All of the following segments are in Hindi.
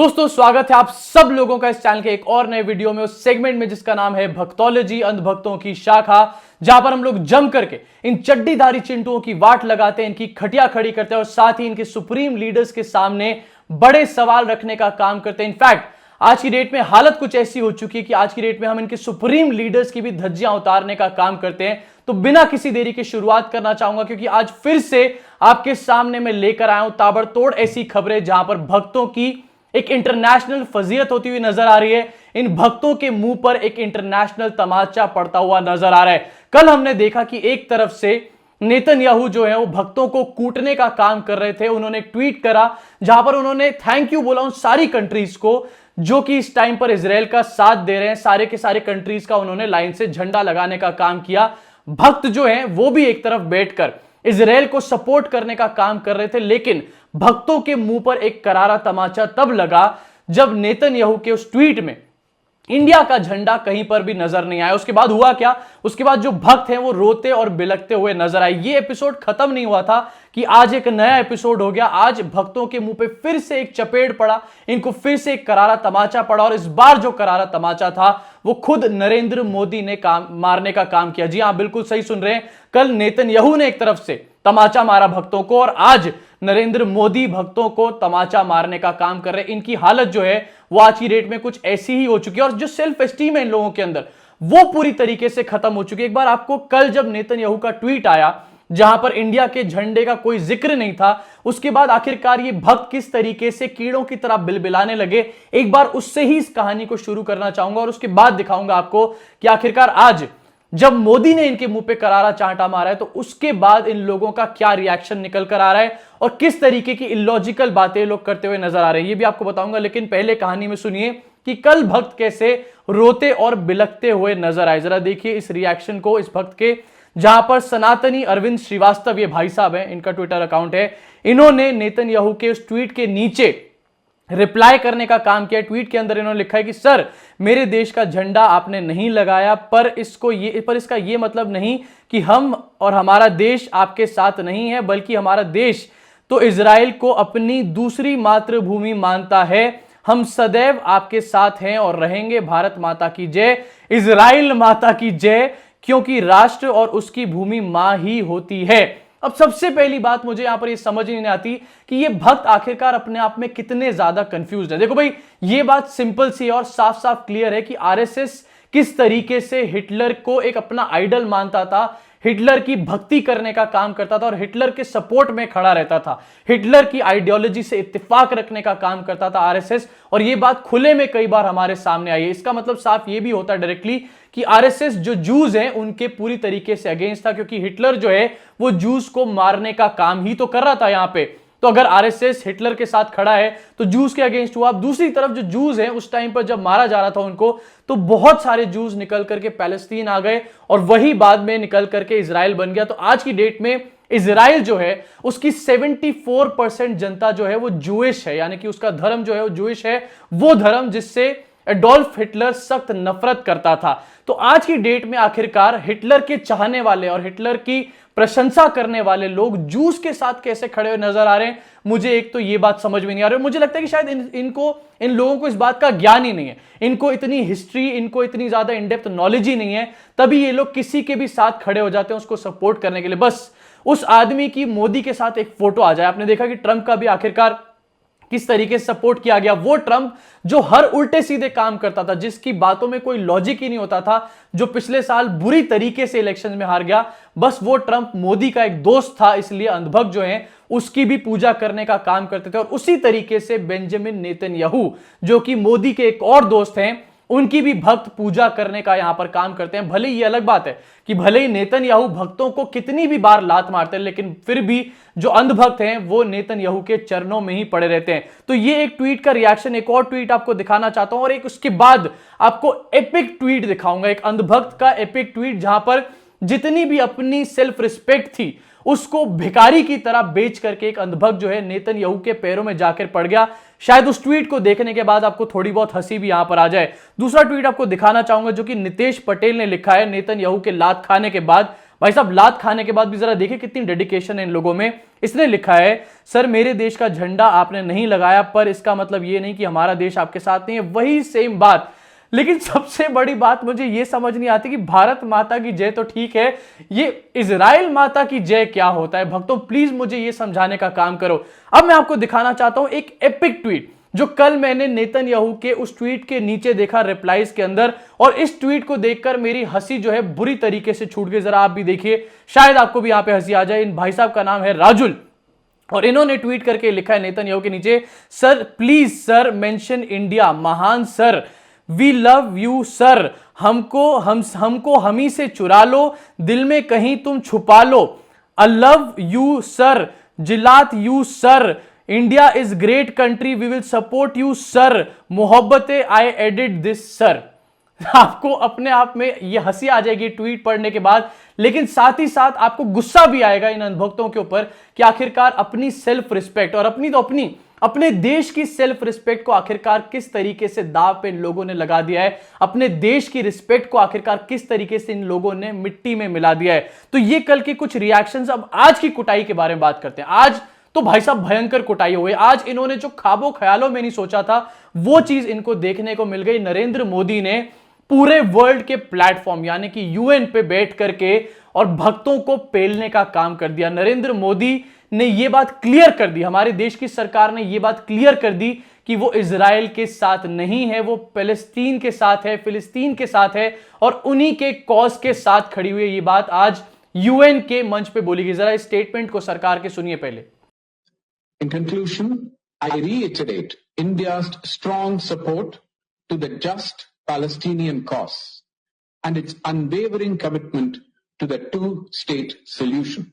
दोस्तों स्वागत है आप सब लोगों का इस चैनल के एक और नए वीडियो में, उस सेगमेंट में जिसका नाम है भक्तोलॉजी, अंधभक्तों की शाखा, जहां पर हम लोग जम करके इन चड्डीधारी चिंटुओं की वाट लगाते हैं, इनकी खटिया खड़ी करते हैं और साथ ही इनके सुप्रीम लीडर्स के सामने बड़े सवाल रखने का काम करते हैं। इनफैक्ट आज की डेट में हालत कुछ ऐसी हो चुकी है कि आज की डेट में हम इनके सुप्रीम लीडर्स की भी धज्जियां उतारने का काम करते हैं। तो बिना किसी देरी के शुरुआत करना चाहूंगा, क्योंकि आज फिर से आपके सामने मैं लेकर आया हूं ताबड़तोड़ ऐसी खबरें जहां पर भक्तों की एक इंटरनेशनल फजीयत होती हुई नजर आ रही है। इन भक्तों के मुंह पर एक इंटरनेशनल तमाचा पड़ता हुआ नजर आ रहा है। कल हमने देखा कि एक तरफ से नेतन्याहू जो है वो भक्तों को कूटने का काम कर रहे थे। उन्होंने एक ट्वीट करा जहां पर उन्होंने थैंक यू बोला उन सारी कंट्रीज को जो कि इस टाइम पर इजराइल का साथ दे रहे हैं। सारे के सारे कंट्रीज का उन्होंने लाइन से झंडा लगाने का काम किया। भक्त जो है वो भी एक तरफ बैठकर इजराइल को सपोर्ट करने का काम कर रहे थे, लेकिन भक्तों के मुंह पर एक करारा तमाचा तब लगा जब नेतन्याहू के उस ट्वीट में इंडिया का झंडा कहीं पर भी नजर नहीं आया। उसके बाद हुआ क्या? उसके बाद जो भक्त हैं वो रोते और बिलखते हुए नजर आए। ये एपिसोड खत्म नहीं हुआ था कि आज एक नया एपिसोड हो गया। आज भक्तों के मुंह पे फिर से एक चपेट पड़ा, इनको फिर से एक करारा तमाचा पड़ा, और इस बार जो करारा तमाचा था वो खुद नरेंद्र मोदी ने मारने का काम किया। जी हां, बिल्कुल सही सुन रहे हैं। कल नेतन्याहू ने एक तरफ से तमाचा मारा भक्तों को, और आज नरेंद्र मोदी भक्तों को तमाचा मारने का काम कर रहे हैं। इनकी हालत जो है वो आज की डेट में कुछ ऐसी ही हो चुकी है, और जो सेल्फ एस्टीम है इन लोगों के अंदर वो पूरी तरीके से खत्म हो चुकी है। एक बार आपको कल जब नेतन्याहू का ट्वीट आया जहां पर इंडिया के झंडे का कोई जिक्र नहीं था, उसके बाद आखिरकार ये भक्त किस तरीके से कीड़ों की तरह बिलबिलाने लगे, एक बार उससे ही इस कहानी को शुरू करना चाहूंगा और उसके बाद दिखाऊंगा आपको कि आखिरकार आज जब मोदी ने इनके मुंह पे करारा चांटा मारा है तो उसके बाद इन लोगों का क्या रिएक्शन निकल कर आ रहा है और किस तरीके की इलॉजिकल बातें लोग करते हुए नजर आ रहे हैं, ये भी आपको बताऊंगा। लेकिन पहले कहानी में सुनिए कि कल भक्त कैसे रोते और बिलखते हुए नजर आए। जरा देखिए इस रिएक्शन को इस भक्त के, जहां पर सनातनी अरविंद श्रीवास्तव, ये भाई साहब हैं, इनका ट्विटर अकाउंट है, इन्होंने नेतन्याहू के उस ट्वीट के नीचे रिप्लाई करने का काम किया। ट्वीट के अंदर इन्होंने लिखा है कि सर, मेरे देश का झंडा आपने नहीं लगाया, पर इसका ये मतलब नहीं कि हम और हमारा देश आपके साथ नहीं है, बल्कि हमारा देश तो इजराइल को अपनी दूसरी मातृभूमि मानता है। हम सदैव आपके साथ हैं और रहेंगे। भारत माता की जय, इजराइल माता की जय, क्योंकि राष्ट्र और उसकी भूमि मां ही होती है। अब सबसे पहली बात मुझे यहां पर ये समझ नहीं आती कि ये भक्त आखिरकार अपने आप में कितने ज्यादा कंफ्यूज्ड है। देखो भाई, ये बात सिंपल सी और साफ साफ क्लियर है कि आरएसएस किस तरीके से हिटलर को एक अपना आइडल मानता था, हिटलर की भक्ति करने का काम करता था और हिटलर के सपोर्ट में खड़ा रहता था, हिटलर की आइडियोलॉजी से इत्तेफाक रखने का काम करता था आरएसएस। और ये बात खुले में कई बार हमारे सामने आई है। इसका मतलब साफ ये भी होता है डायरेक्टली कि आरएसएस जो जूस हैं उनके पूरी तरीके से अगेंस्ट था, क्योंकि हिटलर जो है वो जूस को मारने का काम ही तो कर रहा था यहां पे। तो अगर आरएसएस हिटलर के साथ खड़ा है तो जूस के अगेंस्ट हुआ। अब दूसरी तरफ जो जूस हैं उस टाइम पर जब मारा जा रहा था उनको, तो बहुत सारे जूस निकल करके पैलेस्तीन आ गए और वही बाद में निकल करके इजराइल बन गया। तो आज की डेट में इजराइल जो है उसकी 74% जनता जो है वो जूइश है, यानी कि उसका धर्म जो है वो जूइश है, वो धर्म जिससे एडोल्फ हिटलर सख्त नफरत करता था। तो आज की डेट में आखिरकार हिटलर के चाहने वाले और हिटलर की प्रशंसा करने वाले लोग जूस के साथ कैसे खड़े हुए नजर आ रहे हैं, मुझे एक तो ये बात समझ में नहीं आ रही। मुझे लगता है कि शायद इन लोगों को इस बात का ज्ञान ही नहीं है, इनको इतनी हिस्ट्री, इनको इतनी ज्यादा इनडेप्थ नॉलेज ही नहीं है, तभी ये लोग किसी के भी साथ खड़े हो जाते हैं उसको सपोर्ट करने के लिए। बस उस आदमी की मोदी के साथ एक फोटो आ जाए। आपने देखा कि ट्रंप का भी आखिरकार किस तरीके से सपोर्ट किया गया। वो ट्रंप जो हर उल्टे सीधे काम करता था, जिसकी बातों में कोई लॉजिक ही नहीं होता था, जो पिछले साल बुरी तरीके से इलेक्शन में हार गया, बस वो ट्रंप मोदी का एक दोस्त था, इसलिए अंधभक्त जो हैं उसकी भी पूजा करने का काम करते थे। और उसी तरीके से बेंजामिन नेतन्याहू, जो कि मोदी के एक और दोस्त हैं, उनकी भी भक्त पूजा करने का यहां पर काम करते हैं। भले ये अलग बात है कि भले ही नेतन्याहू भक्तों को कितनी भी बार लात मारते हैं, लेकिन फिर भी जो अंधभक्त हैं वो नेतन्याहू के चरणों में ही पड़े रहते हैं। तो ये एक ट्वीट का रिएक्शन, एक और ट्वीट आपको दिखाना चाहता हूं और एक उसके बाद आपको एपिक ट्वीट दिखाऊंगा, एक अंधभक्त का एपिक ट्वीट, जहां पर जितनी भी अपनी सेल्फ रिस्पेक्ट थी उसको भिखारी की तरह बेच करके एक अंधभक्त जो है नेतन्याहू के पैरों में जाकर पड़ गया। शायद उस ट्वीट को देखने के बाद आपको थोड़ी बहुत हंसी भी यहां पर आ जाए। दूसरा ट्वीट आपको दिखाना चाहूंगा जो कि नितेश पटेल ने लिखा है नेतन्याहू के लात खाने के बाद। भाई साहब लात खाने के बाद भी जरा देखिए कितनी डेडिकेशन है इन लोगों में। इसने लिखा है, सर मेरे देश का झंडा आपने नहीं लगाया पर इसका मतलब यह नहीं कि हमारा देश आपके साथ नहीं है। वही सेम बात, लेकिन सबसे बड़ी बात मुझे यह समझ नहीं आती कि भारत माता की जय तो ठीक है, ये इजराइल माता की जय क्या होता है। भक्तों प्लीज मुझे यह समझाने का काम करो। अब मैं आपको दिखाना चाहता हूं एक एपिक ट्वीट जो कल मैंने नेतन्याहू के उस ट्वीट के नीचे देखा रिप्लाईज के अंदर, और इस ट्वीट को देखकर मेरी हंसी जो है बुरी तरीके से छूट गई। जरा आप भी देखिए, शायद आपको भी यहां पे हंसी आ जाए। इन भाई साहब का नाम है राजुल और इन्होंने ट्वीट करके लिखा है नेतन्याहू के नीचे, sir please sir mention India, महान sir, we love you sir, हमको हमी से चुरा लो, दिल में कहीं तुम छुपा लो, आई लव यू सर, जिलात you sir, India is great country, we will support you sir, मोहब्बतें आई एडिट दिस सर। आपको अपने आप में यह हंसी आ जाएगी ट्वीट पढ़ने के बाद, लेकिन साथ ही साथ आपको गुस्सा भी आएगा इन अंधभक्तों के ऊपर कि आखिरकार अपनी सेल्फ रिस्पेक्ट और अपने देश की सेल्फ रिस्पेक्ट को आखिरकार किस तरीके से दांव पे इन लोगों ने लगा दिया है, अपने देश की रिस्पेक्ट को आखिरकार किस तरीके से इन लोगों ने मिट्टी में मिला दिया है। तो ये कल के कुछ रिएक्शंस। अब आज की कुटाई के बारे में बात करते हैं। आज तो भाई साहब भयंकर कुटाई हुई। आज इन्होंने जो ख्वाबों ख्यालों में नहीं सोचा था वो चीज इनको देखने को मिल गई। नरेंद्र मोदी ने पूरे वर्ल्ड के प्लेटफॉर्म यानी कि यूएन पे बैठ करके और भक्तों को पेलने का काम कर दिया। नरेंद्र मोदी ने यह बात क्लियर कर दी, हमारे देश की सरकार ने यह बात क्लियर कर दी कि वो इजराइल के साथ नहीं है, वो फिलिस्तीन के साथ है, फिलिस्तीन के साथ है और उन्हीं के कॉज के साथ खड़ी हुई है। ये बात आज यूएन के मंच पे बोली गई। जरा इस स्टेटमेंट को सरकार के सुनिए पहले। In conclusion, I reiterate India's strong support to the just Palestinian cause and its unwavering commitment to the two-state solution.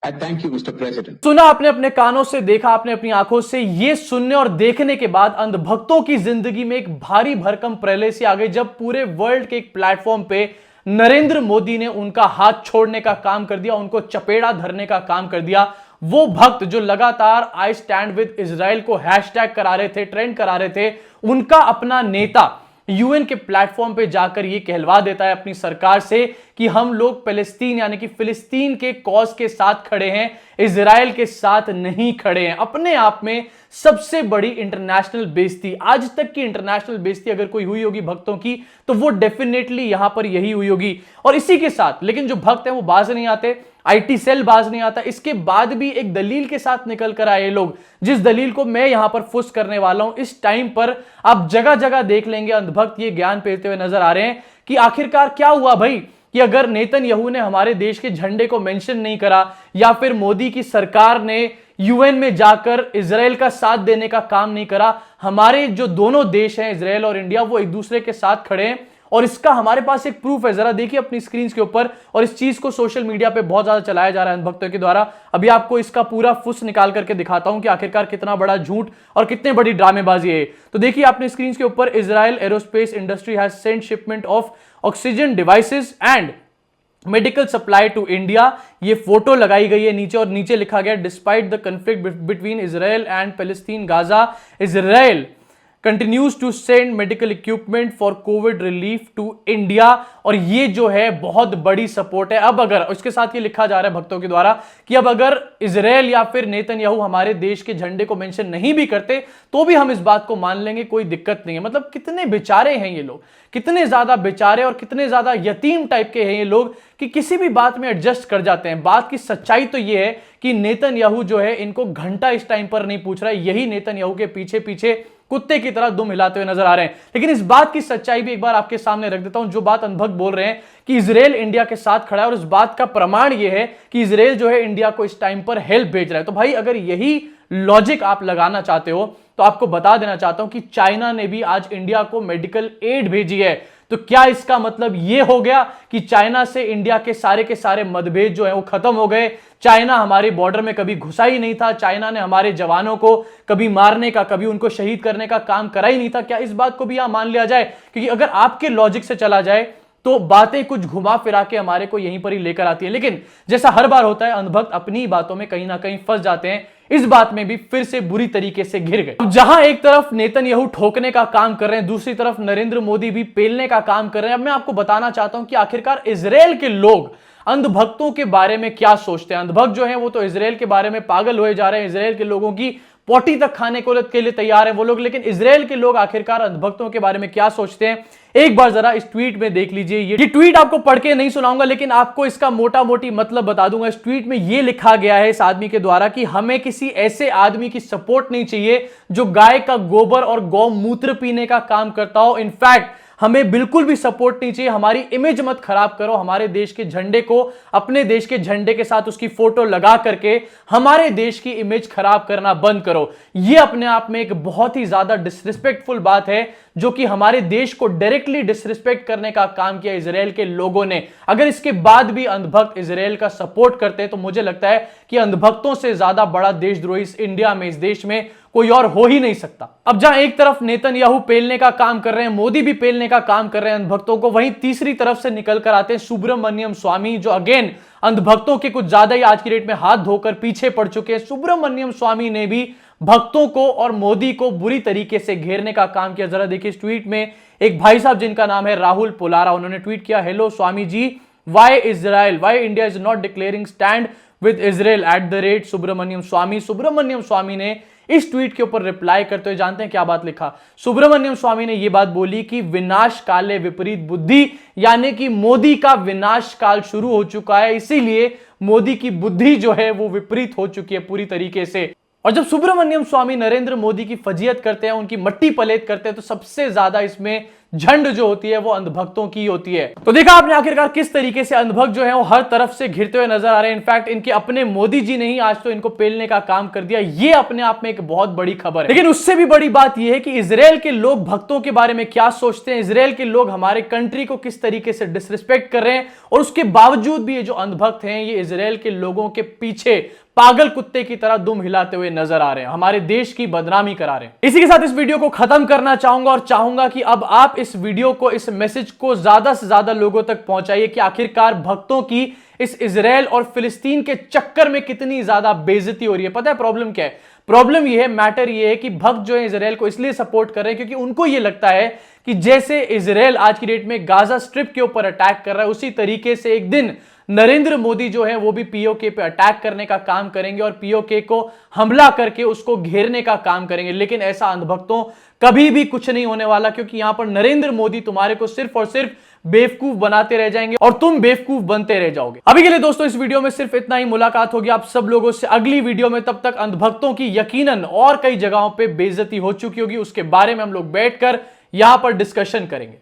I thank you, Mr. President. सुना आपने अपने कानों से, देखा आपने अपनी आंखों से। ये सुनने और देखने के बाद अंधभक्तों की जिंदगी में एक भारी भरकम प्रलय सी आ गई जब पूरे वर्ल्ड के एक प्लेटफॉर्म पे नरेंद्र मोदी ने उनका हाथ छोड़ने का काम कर दिया, उनको चपेड़ा धरने का काम कर दिया। वो भक्त जो लगातार आई स्टैंड विद इजराइल को हैशटैग करा रहे थे, ट्रेंड करा रहे थे, उनका अपना नेता यूएन के प्लेटफॉर्म पे जाकर ये कहलवा देता है अपनी सरकार से कि हम लोग फिलिस्तीन यानी कि फिलिस्तीन के कॉज के साथ खड़े हैं, इजराइल के साथ नहीं खड़े हैं। अपने आप में सबसे बड़ी इंटरनेशनल बेइज्जती, आज तक की इंटरनेशनल बेइज्जती अगर कोई हुई होगी भक्तों की तो वो डेफिनेटली यहां पर यही हुई होगी। और इसी के साथ लेकिन जो भक्त हैं वो बाज नहीं आते, आईटी सेल बाज नहीं आता। इसके बाद भी एक दलील के साथ निकल कर आए लोग, जिस दलील को मैं यहां पर फुस करने वाला हूं। इस टाइम पर आप जगह जगह देख लेंगे अंधभक्त ये ज्ञान पेलते हुए नजर आ रहे हैं कि आखिरकार क्या हुआ भाई, कि अगर नेतन्याहू ने हमारे देश के झंडे को मेंशन नहीं करा या फिर मोदी की सरकार ने यूएन में जाकर इजराइल का साथ देने का काम नहीं करा, हमारे जो दोनों देश हैं इजराइल और इंडिया वो एक दूसरे के साथ खड़े हैं और इसका हमारे पास एक प्रूफ है। जरा देखिए अपनी स्क्रीन के ऊपर, और इस चीज को सोशल मीडिया पे बहुत ज्यादा चलाया जा रहा है भक्तों के द्वारा। अभी आपको इसका पूरा फुस निकाल करके दिखाता हूं कि आखिरकार कितना बड़ा झूठ और कितने बड़ी ड्रामेबाजी है। तो देखिए आपने स्क्रीन के ऊपर, Israel aerospace industry has sent shipment of oxygen devices and medical supply to India. ये फोटो लगाई गई है नीचे और नीचे लिखा गया despite the conflict between Israel and Palestine Gaza, Israel continues to send medical equipment for COVID relief to India। और ये जो है बहुत बड़ी सपोर्ट है। अब अगर इसके साथ ये लिखा जा रहा है भक्तों के द्वारा कि अब अगर इजराइल या फिर नेतन्याहू हमारे देश के झंडे को मेंशन नहीं भी करते तो भी हम इस बात को मान लेंगे, कोई दिक्कत नहीं है। मतलब कितने बेचारे हैं ये लोग, कितने ज्यादा बेचारे और कितने ज्यादा यतीम टाइप के हैं ये लोग कि किसी भी बात में एडजस्ट कर जाते हैं। बात की सच्चाई तो ये है कि नेतन्याहू जो है इनको घंटा इस टाइम पर नहीं पूछ रहा है, यही नेतन्याहू के पीछे पीछे कुत्ते की तरह दुम हिलाते हुए नजर आ रहे हैं। लेकिन इस बात की सच्चाई भी एक बार आपके सामने रख देता हूं, जो बात अंधभक्त बोल रहे हैं कि इजराइल इंडिया के साथ खड़ा है और इस बात का प्रमाण यह है कि इजराइल जो है इंडिया को इस टाइम पर हेल्प भेज रहा है। तो भाई अगर यही लॉजिक आप लगाना चाहते हो तो आपको बता देना चाहता हूं कि चाइना ने भी आज इंडिया को मेडिकल एड भेजी है। तो क्या इसका मतलब यह हो गया कि चाइना से इंडिया के सारे मतभेद जो है वो खत्म हो गए? चाइना हमारे बॉर्डर में कभी घुसा ही नहीं था, चाइना ने हमारे जवानों को कभी मारने का, कभी उनको शहीद करने का काम करा ही नहीं था। क्या इस बात को भी यहां मान लिया जाए? क्योंकि अगर आपके लॉजिक से चला जाए तो बातें कुछ घुमा फिरा के हमारे को यहीं पर ही लेकर आती है। लेकिन जैसा हर बार होता है अंधभक्त अपनी बातों में कहीं ना कहीं फंस जाते हैं। इस बात में भी फिर से बुरी तरीके से घिर गए। जहां एक तरफ नेतन्याहू ठोकने का काम कर रहे हैं, दूसरी तरफ नरेंद्र मोदी भी पेलने का काम कर रहे हैं। अब मैं आपको बताना चाहता हूं कि आखिरकार इजराइल के लोग अंधभक्तों के बारे में क्या सोचते हैं। अंधभक्त जो हैं वो तो इजराइल के बारे में पागल हुए जा रहे हैं, इजराइल के लोगों की पोटी तक खाने के लिए तैयार हैं वो लोग, लेकिन इजराइल के लोग आखिरकार अंधभक्तों के बारे में क्या सोचते हैं एक बार जरा इस ट्वीट में देख लीजिए। ये ट्वीट आपको पढ़ के नहीं सुनाऊंगा, लेकिन आपको इसका मोटा मोटी मतलब बता दूंगा। इस ट्वीट में यह लिखा गया है इस आदमी के द्वारा कि हमें किसी ऐसे आदमी की सपोर्ट नहीं चाहिए जो गाय का गोबर और गौमूत्र पीने का काम करता हो। इनफैक्ट हमें बिल्कुल भी सपोर्ट नहीं चाहिए, हमारी इमेज मत खराब करो, हमारे देश के झंडे को अपने देश के झंडे के साथ उसकी फोटो लगा करके हमारे देश की इमेज खराब करना बंद करो। यह अपने आप में एक बहुत ही ज्यादा डिसरिस्पेक्टफुल बात है जो कि हमारे देश को डायरेक्टली डिसरिस्पेक्ट करने का काम किया इजराइल के लोगों ने। अगर इसके बाद भी अंधभक्त इजराइल का सपोर्ट करते हैं तो मुझे लगता है कि अंधभक्तों से ज्यादा बड़ा देशद्रोही इस इंडिया में, इस देश में कोई और हो ही नहीं सकता। अब जहां एक तरफ नेतन्याहू पेलने का काम कर रहे हैं, मोदी भी पेलने का काम कर रहे हैं अंधभक्तों को, वहीं तीसरी तरफ से निकल कर आते हैं सुब्रमण्यम स्वामी, जो अगेन अंधभक्तों के कुछ ज्यादा ही आज की डेट में हाथ धोकर पीछे पड़ चुके हैं। सुब्रमण्यम स्वामी ने भी भक्तों को और मोदी को बुरी तरीके से घेरने का काम किया। जरा देखिए इस ट्वीट में एक भाई साहब जिनका नाम है राहुल पोलारा, उन्होंने ट्वीट किया, hello Swami ji, why Israel, why India is not declaring stand with Israel @ Subramanyam Swami. Subramanyam Swami ने इस ट्वीट के ऊपर रिप्लाई करते हुए जानते हैं क्या बात लिखा। सुब्रमण्यम स्वामी ने यह बात बोली कि विनाश काले विपरीत बुद्धि, यानी कि मोदी का विनाश काल शुरू हो चुका है, इसीलिए मोदी की बुद्धि जो है वो विपरीत हो चुकी है पूरी तरीके से। और जब सुब्रमण्यम स्वामी नरेंद्र मोदी की फजीयत करते हैं, उनकी मट्टी पलेत करते हैं, तो सबसे ज्यादा इसमें झंड जो होती है वो अंधभक्तों की होती है। तो देखा आपने आखिरकार किस तरीके से अंधभक्त जो है वो हर तरफ से घिरते हुए नजर आ रहे हैं। इनफैक्ट इनके अपने मोदी जी ने ही आज तो इनको पेलने का काम कर दिया। ये अपने आप में एक बहुत बड़ी खबर है। लेकिन उससे भी बड़ी बात यह है कि इजराइल के लोग भक्तों के बारे में क्या सोचते हैं, इजराइल के लोग हमारे कंट्री को किस तरीके से डिसरिस्पेक्ट कर रहे हैं, और उसके बावजूद भी ये जो अंधभक्त हैं ये इजराइल के लोगों के पीछे पागल कुत्ते की तरह दुम हिलाते हुए नजर आ रहे हैं, हमारे देश की बदनामी करा रहे हैं। इसी के साथ इस वीडियो को खत्म करना चाहूंगा और चाहूंगा कि अब आप इस वीडियो को, इस मैसेज को ज्यादा से ज्यादा लोगों तक पहुंचाइए कि आखिरकार भक्तों की इस इजराइल और फिलिस्तीन के चक्कर में कितनी ज्यादा बेइज्जती हो रही है। पता है प्रॉब्लम क्या है? प्रॉब्लम यह है, मैटर यह है कि भक्त जो है इजराइल को इसलिए सपोर्ट कर रहे हैं क्योंकि उनको यह लगता है कि जैसे इजराइल आज की डेट में गाजा स्ट्रिप के ऊपर अटैक कर रहा है, उसी तरीके से एक दिन नरेंद्र मोदी जो है वो भी पीओके पे अटैक करने का काम करेंगे और पीओके को हमला करके उसको घेरने का काम करेंगे। लेकिन ऐसा अंधभक्तों कभी भी कुछ नहीं होने वाला, क्योंकि यहां पर नरेंद्र मोदी तुम्हारे को सिर्फ और सिर्फ बेवकूफ बनाते रह जाएंगे और तुम बेवकूफ बनते रह जाओगे। अभी के लिए दोस्तों इस वीडियो में सिर्फ इतना ही। मुलाकात होगी आप सब लोगों से अगली वीडियो में। तब तक अंधभक्तों की यकीनन और कई जगहों पे बेइज्जती हो चुकी होगी, उसके बारे में हम लोग बैठकर यहां पर डिस्कशन करेंगे।